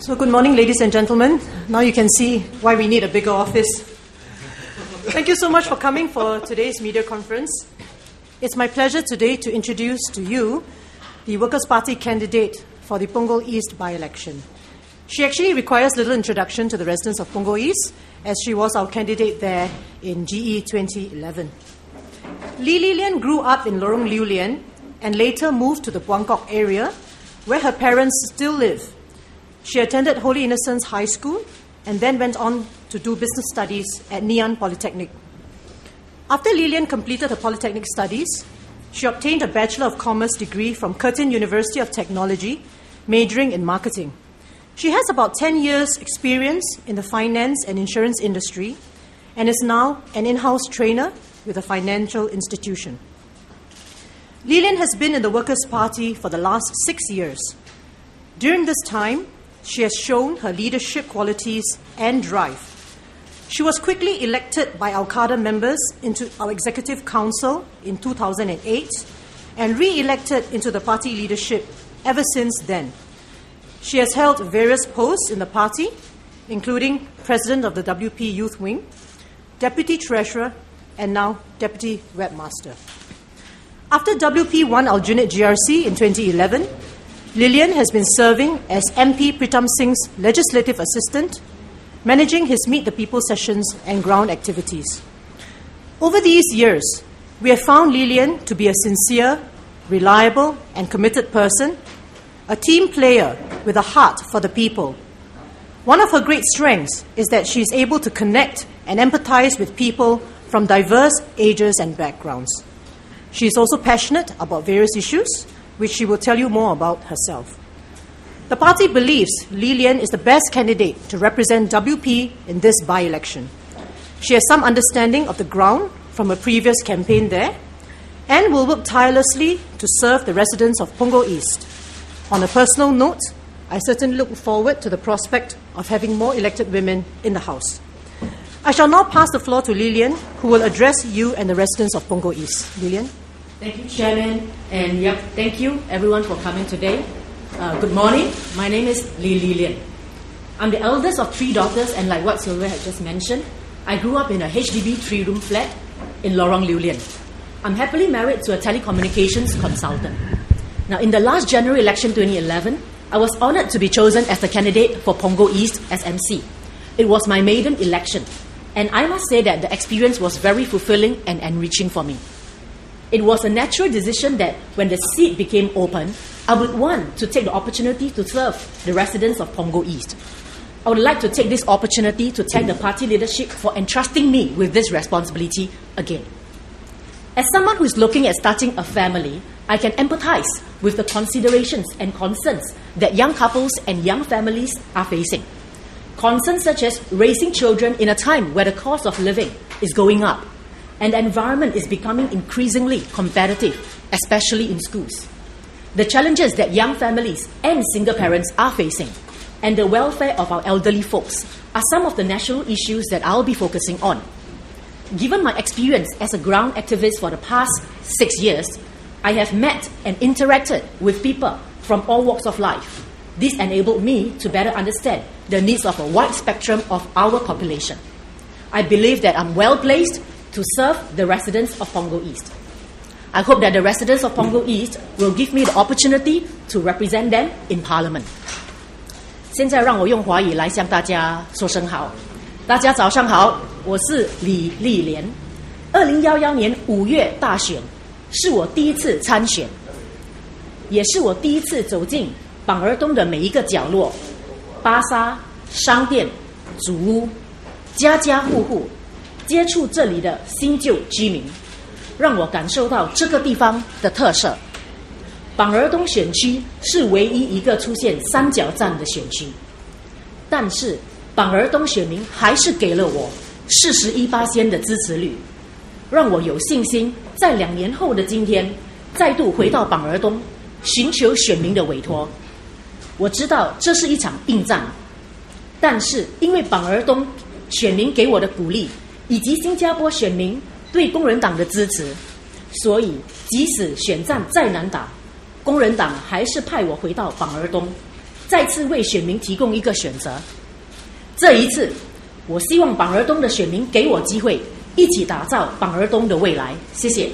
So good morning, ladies and gentlemen. Now you can see why we need a bigger office. Thank you so much for coming for today's media conference. It's my pleasure today to introduce to you the Workers' Party candidate for the Punggol East by-election. She actually requires little introduction to the residents of Punggol East, as she was our candidate there in GE 2011. Lee Li Lian grew up in Lorong Lew Lian and later moved to the Buangkok area, where her parents still live. She attended Holy Innocents High School and then went on to do business studies at Ngee Ann Polytechnic. After Li Lian completed her polytechnic studies, she obtained a Bachelor of Commerce degree from Curtin University of Technology, majoring in marketing. She has about 10 years' experience in the finance and insurance industry and is now an in-house trainer with a financial institution. Li Lian has been in the Workers' Party for the last 6 years. During this time, she has shown her leadership qualities and drive. She was quickly elected by our cadre members into our Executive Council in 2008 and re-elected into the party leadership ever since then. She has held various posts in the party, including President of the WP Youth Wing, Deputy Treasurer, and now Deputy Webmaster. After WP won Aljunied GRC in 2011, Li Lian has been serving as MP Pritam Singh's legislative assistant, managing his Meet the People sessions and ground activities. Over these years, we have found Li Lian to be a sincere, reliable, and committed person, a team player with a heart for the people. One of her great strengths is that she is able to connect and empathize with people from diverse ages and backgrounds. She is also passionate about various issues, which she will tell you more about herself. The party believes Li Lian is the best candidate to represent WP in this by-election. She has some understanding of the ground from a previous campaign there and will work tirelessly to serve the residents of Punggol East. On a personal note, I certainly look forward to the prospect of having more elected women in the House. I shall now pass the floor to Li Lian, who will address you and the residents of Punggol East. Li Lian. Thank you, Chairman, and thank you everyone for coming today. Good morning. My name is Li Lian. I'm the eldest of 3 daughters, and like what Sylvia had just mentioned, I grew up in a HDB 3-room flat in Lorong Lew Lian. I'm happily married to a telecommunications consultant. Now, in the last general election 2011, I was honoured to be chosen as the candidate for Punggol East as MC. It was my maiden election, and I must say that the experience was very fulfilling and enriching for me. It was a natural decision that when the seat became open, I would want to take the opportunity to serve the residents of Punggol East. I would like to take this opportunity to thank the party leadership for entrusting me with this responsibility again. As someone who is looking at starting a family, I can empathize with the considerations and concerns that young couples and young families are facing. Concerns such as raising children in a time where the cost of living is going up and the environment is becoming increasingly competitive, especially in schools. The challenges that young families and single parents are facing and the welfare of our elderly folks are some of the national issues that I'll be focusing on. Given my experience as a ground activist for the past 6 years, I have met and interacted with people from all walks of life. This enabled me to better understand the needs of a wide spectrum of our population. I believe that I'm well placed to serve the residents of Punggol East. I hope that the residents of Punggol East will give me the opportunity to represent them in Parliament. 现在让我用华语来向大家说声好。大家早上好，我是李丽莲。2011年5月大选是我第一次参选，也是我第一次走进榜儿东的每一个角落，巴沙、商店、祖屋，家家户户。接触这里的新旧居民，让我感受到这个地方的特色。榜儿东选区是唯一一个出现三角站的选区，但是榜儿东选民还是给了我41%的支持率，让我有信心在2年后的今天再度回到榜儿东，寻求选民的委托。我知道这是一场硬战，但是因为榜儿东选民给我的鼓励，以及新加坡选民对工人党的支持，所以即使选战再难打，工人党还是派我回到榜儿东，再次为选民提供一个选择。这一次，我希望榜儿东的选民给我机会，一起打造榜儿东的未来。谢谢。